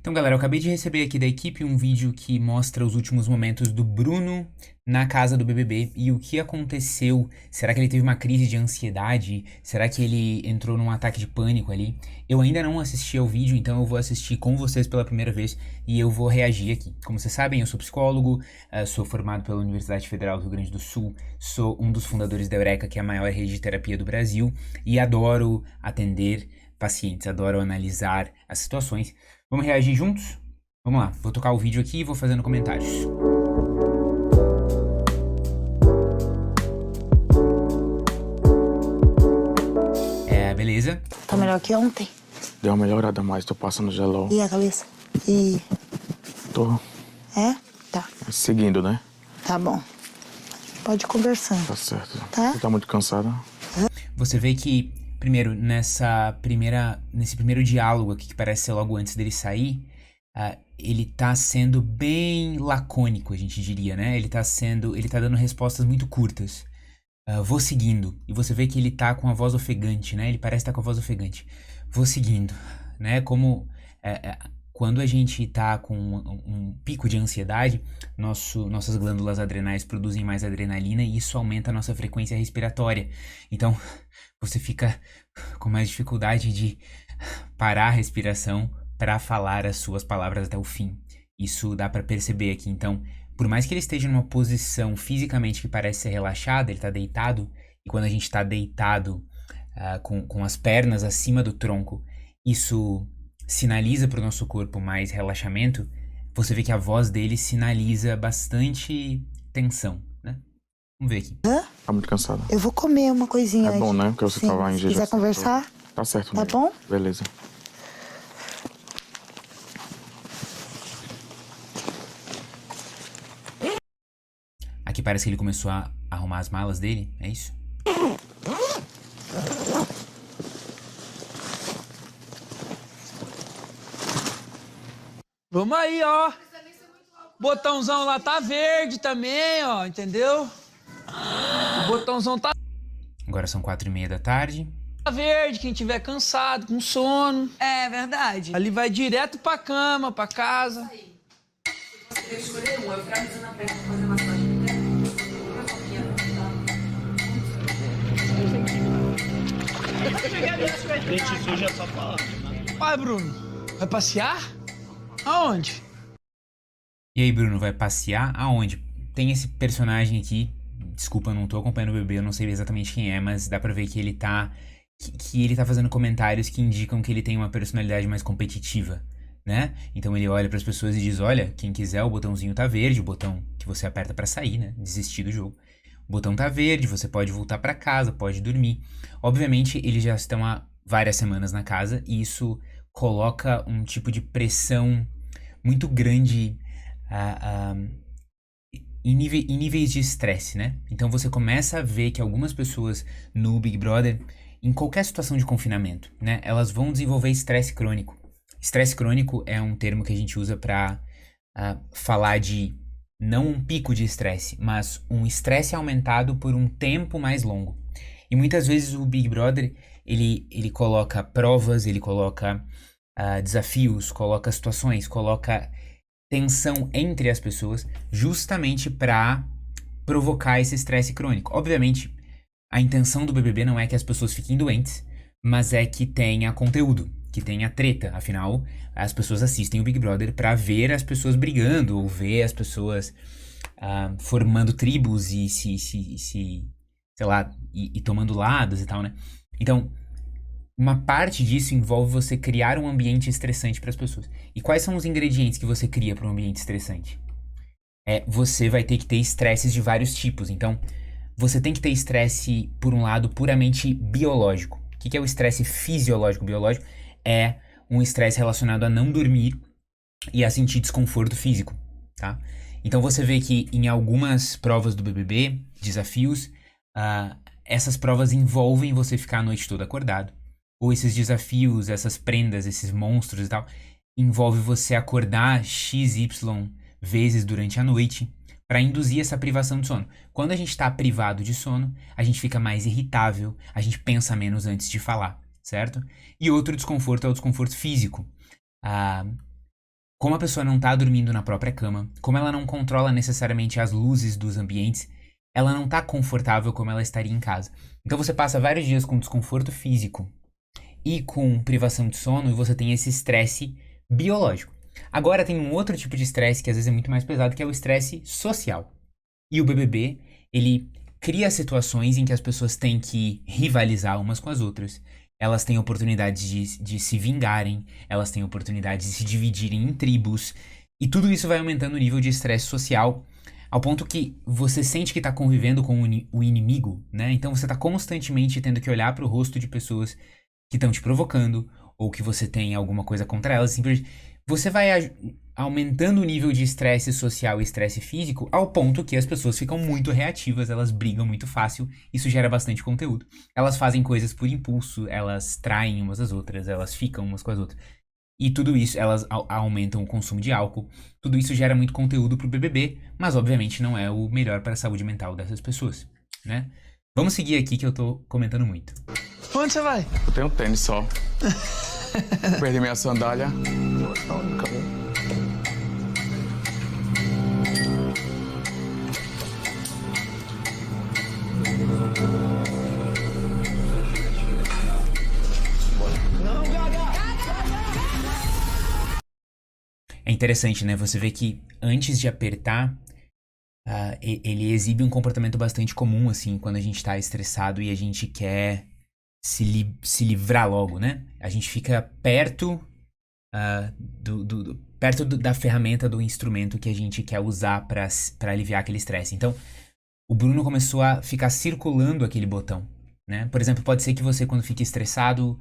Então, galera, eu acabei de receber aqui da equipe um vídeo que mostra os últimos momentos do Bruno na casa do BBB e o que aconteceu. Será que ele teve uma crise de ansiedade? Será que ele entrou num ataque de pânico ali? Eu ainda não assisti ao vídeo, então eu vou assistir com vocês pela primeira vez e eu vou reagir aqui. Como vocês sabem, eu sou psicólogo, sou formado pela Universidade Federal do Rio Grande do Sul, sou um dos fundadores da Eureka, que é a maior rede de terapia do Brasil, e adoro atender pacientes, adoro analisar as situações. Vamos reagir juntos? Vamos lá, vou tocar o vídeo aqui e vou fazendo comentários. Beleza? Tá melhor que ontem? Deu uma melhorada, mas tô passando gelol. E a cabeça? E... Tô É? Tá. seguindo, né? Tá bom. Pode ir conversando. Tá certo. Tá? Você tá muito cansada? Você vê que, primeiro, nesse primeiro diálogo aqui, que parece ser logo antes dele sair, ele tá sendo bem lacônico, a gente diria, né? Ele tá dando respostas muito curtas. Vou seguindo. E você vê que ele tá com a voz ofegante, né? Ele parece estar com a voz ofegante. Vou seguindo, né? Como quando a gente tá com um pico de ansiedade, nossas glândulas adrenais produzem mais adrenalina e isso aumenta a nossa frequência respiratória. Então, você fica com mais dificuldade de parar a respiração para falar as suas palavras até o fim. Isso dá para perceber aqui. Então, por mais que ele esteja numa posição fisicamente que parece ser relaxada, ele tá deitado, e quando a gente tá deitado com as pernas acima do tronco, isso sinaliza para o nosso corpo mais relaxamento. Você vê que a voz dele sinaliza bastante tensão, né? Vamos ver aqui. Tá muito cansada. Eu vou comer uma coisinha É bom, antes. né? Porque você Sim. tava em Se jejum. quiser conversar, Tá certo, tá né? bom? Beleza. Aqui parece que ele começou a arrumar as malas dele, é isso? Vamos aí, ó. Botãozão lá tá verde também, ó, entendeu? O botãozão tá Agora são 4:30 da tarde. verde, quem tiver cansado, com sono. É verdade. Ali vai direto pra cama, pra casa. Você tem que escolher um. Eu quero na perna pra fazer massagem. Vai, Bruno. Vai passear? Aonde? E aí, Bruno, vai passear aonde? Tem esse personagem aqui, desculpa, eu não tô acompanhando o bebê, eu não sei exatamente quem é, mas dá pra ver que ele tá fazendo comentários que indicam que ele tem uma personalidade mais competitiva, né? Então ele olha pras pessoas e diz, olha, quem quiser, o botãozinho tá verde, o botão que você aperta pra sair, né? Desistir do jogo. O botão tá verde, você pode voltar pra casa, pode dormir. Obviamente, eles já estão há várias semanas na casa e isso coloca um tipo de pressão muito grande em níveis de estresse, né? Então você começa a ver que algumas pessoas no Big Brother, em qualquer situação de confinamento, né? Elas vão desenvolver estresse crônico. Estresse crônico é um termo que a gente usa para falar de não um pico de estresse, mas um estresse aumentado por um tempo mais longo. E muitas vezes o Big Brother, ele coloca provas, ele coloca desafios, coloca situações, coloca tensão entre as pessoas, justamente para provocar esse estresse crônico. Obviamente, a intenção do BBB não é que as pessoas fiquem doentes, mas é que tenha conteúdo, que tenha treta. Afinal, as pessoas assistem o Big Brother para ver as pessoas brigando, ou ver as pessoas formando tribos e sei lá, e tomando lados e tal, né? Então, uma parte disso envolve você criar um ambiente estressante para as pessoas. E quais são os ingredientes que você cria para um ambiente estressante? Você vai ter que ter estresses de vários tipos. Então, você tem que ter estresse, por um lado, puramente biológico. O que é o estresse fisiológico biológico? É um estresse relacionado a não dormir e a sentir desconforto físico, tá? Então você vê que em algumas provas do BBB, desafios, essas provas envolvem você ficar a noite toda acordado. Ou esses desafios, essas prendas, esses monstros e tal, envolve você acordar XY vezes durante a noite para induzir essa privação de sono. Quando a gente está privado de sono, a gente fica mais irritável, a gente pensa menos antes de falar, certo? E outro desconforto é o desconforto físico. como a pessoa não tá dormindo na própria cama, como ela não controla necessariamente as luzes dos ambientes, ela não tá confortável como ela estaria em casa. Então você passa vários dias com desconforto físico e com privação de sono e você tem esse estresse biológico. Agora tem um outro tipo de estresse que às vezes é muito mais pesado, que é o estresse social. E o BBB, ele cria situações em que as pessoas têm que rivalizar umas com as outras. Elas têm oportunidades de se vingarem, elas têm oportunidades de se dividirem em tribos. E tudo isso vai aumentando o nível de estresse social, ao ponto que você sente que está convivendo com o inimigo, né? Então você está constantemente tendo que olhar para o rosto de pessoas que estão te provocando, ou que você tem alguma coisa contra elas. Simplesmente você vai aumentando o nível de estresse social e estresse físico ao ponto que as pessoas ficam muito reativas, elas brigam muito fácil, isso gera bastante conteúdo. Elas fazem coisas por impulso, elas traem umas às outras, elas ficam umas com as outras. E tudo isso, elas aumentam o consumo de álcool, tudo isso gera muito conteúdo pro BBB, mas obviamente não é o melhor para a saúde mental dessas pessoas, né? Vamos seguir aqui que eu tô comentando muito. Onde você vai? Eu tenho tênis só. Perdi minha sandália. É interessante, né? Você vê que antes de apertar, ele exibe um comportamento bastante comum, assim, quando a gente tá estressado e a gente quer se livrar logo, né? A gente fica perto, da ferramenta, do instrumento que a gente quer usar pra aliviar aquele estresse. Então, o Bruno começou a ficar circulando aquele botão, né? Por exemplo, pode ser que você, quando fica estressado,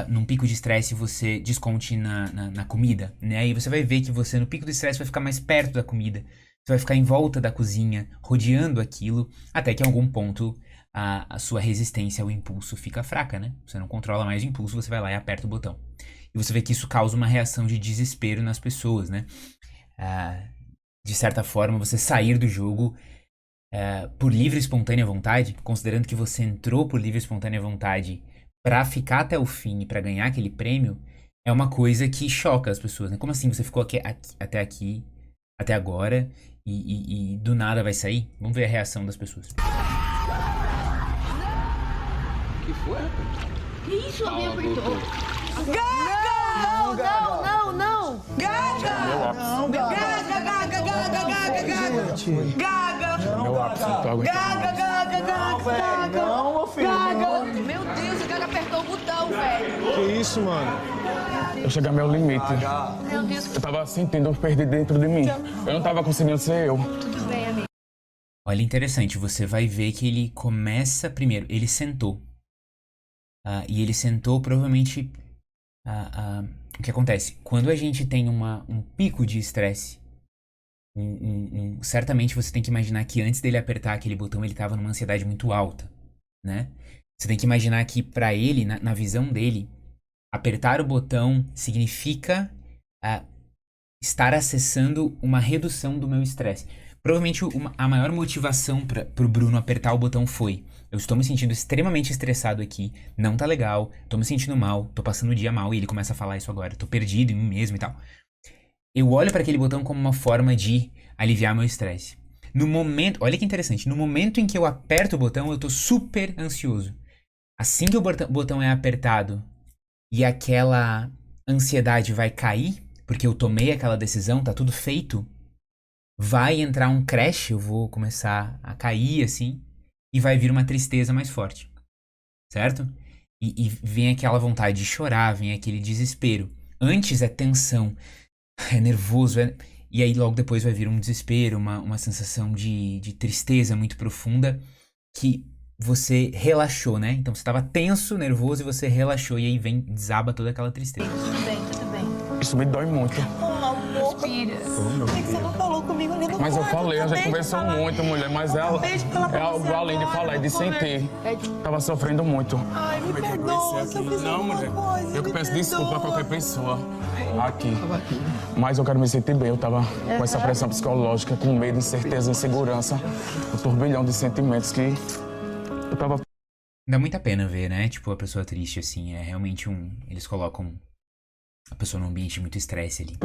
num pico de estresse, você desconte na comida, né? E você vai ver que você, no pico do estresse, vai ficar mais perto da comida. Você vai ficar em volta da cozinha, rodeando aquilo, até que em algum ponto a sua resistência ao impulso fica fraca, né? Você não controla mais o impulso, você vai lá e aperta o botão. E você vê que isso causa uma reação de desespero nas pessoas, né? De certa forma, você sair do jogo por livre e espontânea vontade, considerando que você entrou por livre e espontânea vontade pra ficar até o fim e pra ganhar aquele prêmio, é uma coisa que choca as pessoas, né? Como assim você ficou até aqui, até agora, e do nada vai sair? Vamos ver a reação das pessoas. Que foi? Que isso, alguém apertou? Não, não, não! Gaga! Meu Gaga, gaga, gaga, gaga, gaga! Gaga! Meu ápice, não tô aguentando. Gaga, gaga, gaga, gaga! Não, meu filho. Não. Meu Deus, o cara apertou o botão, velho. Que isso, mano? Eu cheguei ao meu limite. Meu Deus, Eu tava sentindo eu perder dentro de mim. Eu não tava conseguindo ser eu. tudo bem, amigo. Olha, interessante, você vai ver que ele começa primeiro, ele sentou. E ele sentou provavelmente... o que acontece? Quando a gente tem um pico de estresse, certamente você tem que imaginar que antes dele apertar aquele botão, ele estava numa ansiedade muito alta, né? Você tem que imaginar que pra ele, na visão dele, apertar o botão significa estar acessando uma redução do meu estresse. Provavelmente a maior motivação pro Bruno apertar o botão foi: eu estou me sentindo extremamente estressado aqui, não tá legal, tô me sentindo mal, tô passando o dia mal, e ele começa a falar isso agora, tô perdido em mim mesmo e tal. Eu olho para aquele botão como uma forma de aliviar meu estresse. No momento, olha que interessante, no momento em que eu aperto o botão, eu tô super ansioso. Assim que o botão é apertado e aquela ansiedade vai cair, porque eu tomei aquela decisão, tá tudo feito, vai entrar um crash, eu vou começar a cair assim, e vai vir uma tristeza mais forte, certo? E vem aquela vontade de chorar, vem aquele desespero. Antes é tensão, é nervoso, e aí logo depois vai vir um desespero, uma sensação de tristeza muito profunda, que você relaxou, né? Então você estava tenso, nervoso, e você relaxou, e aí desaba toda aquela tristeza. Tudo bem, tudo bem. Isso me dói muito. Respira. Por que você não falou comigo ali no Mas eu quarto? falei, a gente Acabei de conversou falar. muito, mulher, mas Acabei de falar pra é algo você além de agora, falar, é de sentir. Tava sofrendo muito. Ai, me perdoa se eu fiz Não, alguma mulher. coisa. Eu que me peço desculpa a perdoa. qualquer pessoa aqui. Mas eu quero me sentir bem. Eu tava com essa pressão psicológica, com medo, incerteza, insegurança. Um turbilhão de sentimentos que eu tava... Dá muita pena ver, né? Tipo, a pessoa triste, assim, é realmente eles colocam A pessoa num ambiente de muito estresse ali.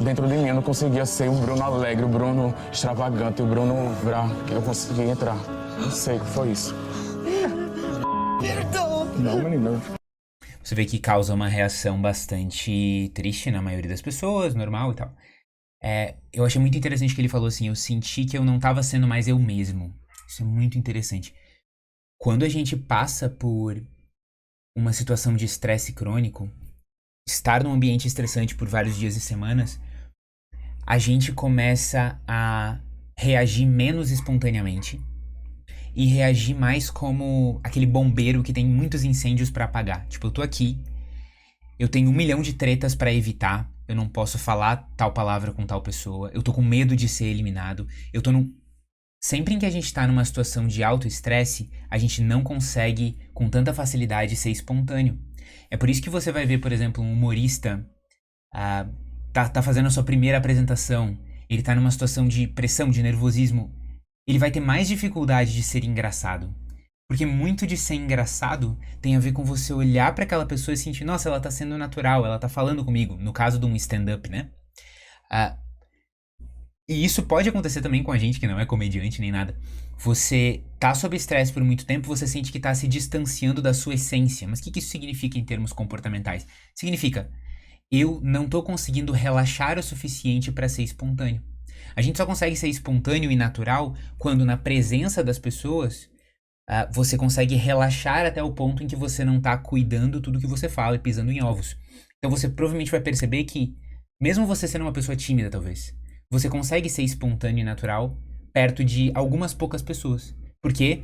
Dentro de mim eu não conseguia ser o Bruno alegre, o Bruno extravagante, o Bruno que eu consegui entrar. Não sei o que foi isso. Perdão. Não, menina. Você vê que causa uma reação bastante triste na maioria das pessoas, normal e tal. Eu achei muito interessante que ele falou assim, eu senti que eu não tava sendo mais eu mesmo. Isso é muito interessante. Quando a gente passa por uma situação de estresse crônico, estar num ambiente estressante por vários dias e semanas, a gente começa a reagir menos espontaneamente e reagir mais como aquele bombeiro que tem muitos incêndios pra apagar. Tipo, eu tô aqui, eu tenho 1 milhão de tretas pra evitar, eu não posso falar tal palavra com tal pessoa, eu tô com medo de ser eliminado, eu tô num... Sempre em que a gente tá numa situação de alto estresse, a gente não consegue com tanta facilidade ser espontâneo. É por isso que você vai ver, por exemplo, um humorista tá fazendo a sua primeira apresentação, ele tá numa situação de pressão, de nervosismo, ele vai ter mais dificuldade de ser engraçado. Porque muito de ser engraçado tem a ver com você olhar pra aquela pessoa e sentir, nossa, ela tá sendo natural, ela tá falando comigo, no caso de um stand-up, né? E isso pode acontecer também com a gente, que não é comediante nem nada. Você tá sob estresse por muito tempo, você sente que tá se distanciando da sua essência. Mas o que isso significa em termos comportamentais? Significa, eu não tô conseguindo relaxar o suficiente para ser espontâneo. A gente só consegue ser espontâneo e natural quando na presença das pessoas, você consegue relaxar até o ponto em que você não tá cuidando tudo que você fala e pisando em ovos. Então você provavelmente vai perceber que, mesmo você sendo uma pessoa tímida talvez, você consegue ser espontâneo e natural perto de algumas poucas pessoas. Porque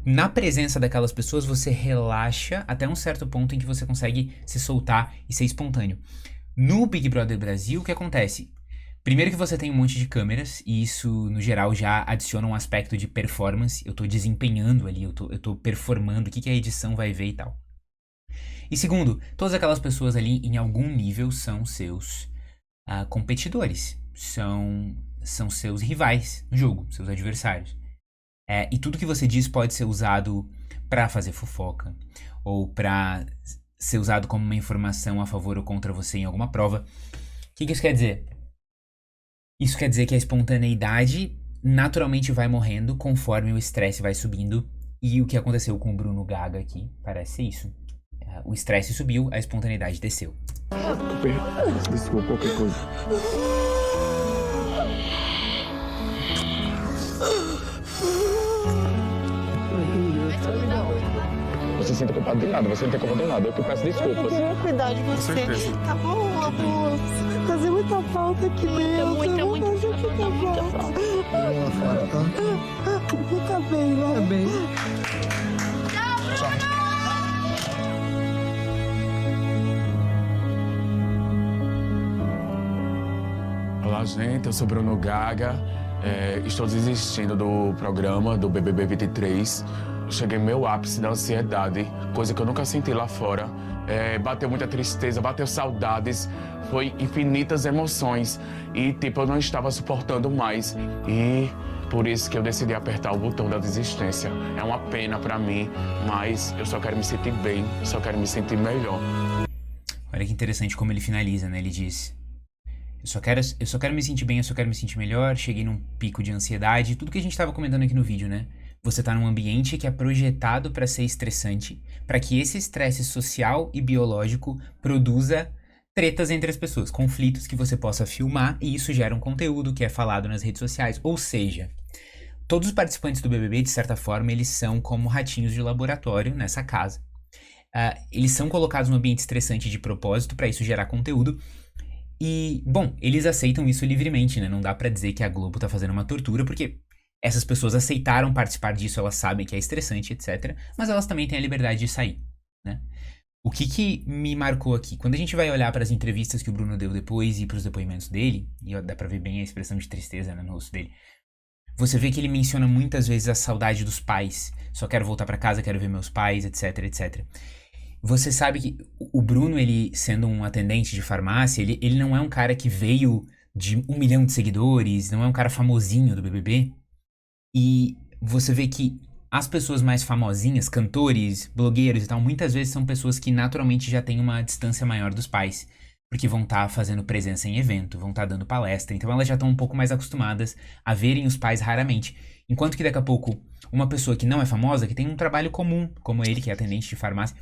na presença daquelas pessoas você relaxa até um certo ponto em que você consegue se soltar e ser espontâneo. No Big Brother Brasil, o que acontece? Primeiro que você tem um monte de câmeras, e isso, no geral, já adiciona um aspecto de performance. Eu tô desempenhando ali, eu tô performando, o que a edição vai ver e tal. E segundo, todas aquelas pessoas ali, em algum nível, são seus competidores. São seus rivais no jogo, seus adversários. E tudo que você diz pode ser usado pra fazer fofoca, ou pra ser usado como uma informação a favor ou contra você em alguma prova. O que isso quer dizer? Isso quer dizer que a espontaneidade naturalmente vai morrendo conforme o estresse vai subindo. E o que aconteceu com o Bruno Gaga aqui parece ser isso. O estresse subiu, a espontaneidade desceu. Desculpa, qualquer coisa. Você se sente culpado de nada, você não tem culpa de nada, eu que peço desculpas. Eu queria cuidar de você. Tá bom, amor. Fazer muita falta aqui mesmo. Muita falta. Tá bem, né? Tá bem. Olá, gente, eu sou Bruno Gaga. Estou desistindo do programa do BBB 23. Eu cheguei no meu ápice da ansiedade, coisa que eu nunca senti lá fora. Bateu muita tristeza, bateu saudades, foi infinitas emoções. E, eu não estava suportando mais. E por isso que eu decidi apertar o botão da desistência. É uma pena pra mim, mas eu só quero me sentir bem, só quero me sentir melhor. Olha que interessante como ele finaliza, né? Ele diz... Eu só quero me sentir bem, eu só quero me sentir melhor, cheguei num pico de ansiedade, tudo que a gente estava comentando aqui no vídeo, né? Você tá num ambiente que é projetado para ser estressante, para que esse estresse social e biológico produza tretas entre as pessoas, conflitos que você possa filmar, e isso gera um conteúdo que é falado nas redes sociais. Ou seja, todos os participantes do BBB, de certa forma, eles são como ratinhos de laboratório nessa casa. Eles são colocados num ambiente estressante de propósito para isso gerar conteúdo. E, bom, eles aceitam isso livremente, né? Não dá pra dizer que a Globo tá fazendo uma tortura, porque essas pessoas aceitaram participar disso, elas sabem que é estressante, etc. Mas elas também têm a liberdade de sair, né? O que me marcou aqui? Quando a gente vai olhar para as entrevistas que o Bruno deu depois e pros depoimentos dele, e dá pra ver bem a expressão de tristeza, né, no rosto dele, você vê que ele menciona muitas vezes a saudade dos pais. Só quero voltar pra casa, quero ver meus pais, etc, etc. Você sabe que o Bruno, ele sendo um atendente de farmácia, ele não é um cara que veio de 1 milhão de seguidores, não é um cara famosinho do BBB. E você vê que as pessoas mais famosinhas, cantores, blogueiros e tal, muitas vezes são pessoas que naturalmente já têm uma distância maior dos pais, porque vão estar fazendo presença em evento, vão estar dando palestra, então elas já estão um pouco mais acostumadas a verem os pais raramente. Enquanto que daqui a pouco, uma pessoa que não é famosa, que tem um trabalho comum, como ele, que é atendente de farmácia,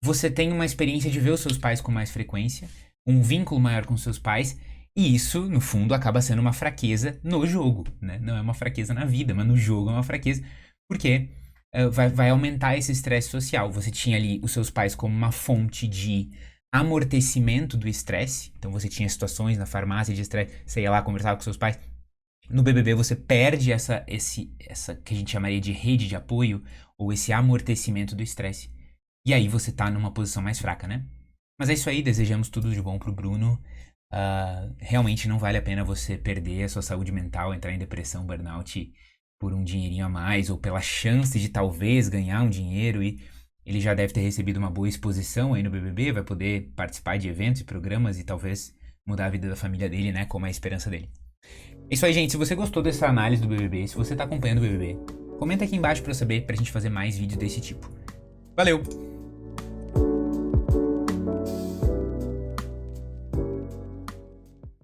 você tem uma experiência de ver os seus pais com mais frequência, um vínculo maior com seus pais, e isso, no fundo, acaba sendo uma fraqueza no jogo, né? Não é uma fraqueza na vida, mas no jogo é uma fraqueza, porque vai aumentar esse estresse social. Você tinha ali os seus pais como uma fonte de amortecimento do estresse, então você tinha situações na farmácia de estresse, você ia lá conversar com seus pais. No BBB você perde essa que a gente chamaria de rede de apoio, ou esse amortecimento do estresse. E aí você tá numa posição mais fraca, né? Mas é isso aí, desejamos tudo de bom pro Bruno. Realmente não vale a pena você perder a sua saúde mental, entrar em depressão, burnout por um dinheirinho a mais, ou pela chance de talvez ganhar um dinheiro, e ele já deve ter recebido uma boa exposição aí no BBB, vai poder participar de eventos e programas e talvez mudar a vida da família dele, né? Como é a esperança dele. É isso aí, gente. Se você gostou dessa análise do BBB, se você tá acompanhando o BBB, comenta aqui embaixo pra eu saber, pra gente fazer mais vídeos desse tipo. Valeu!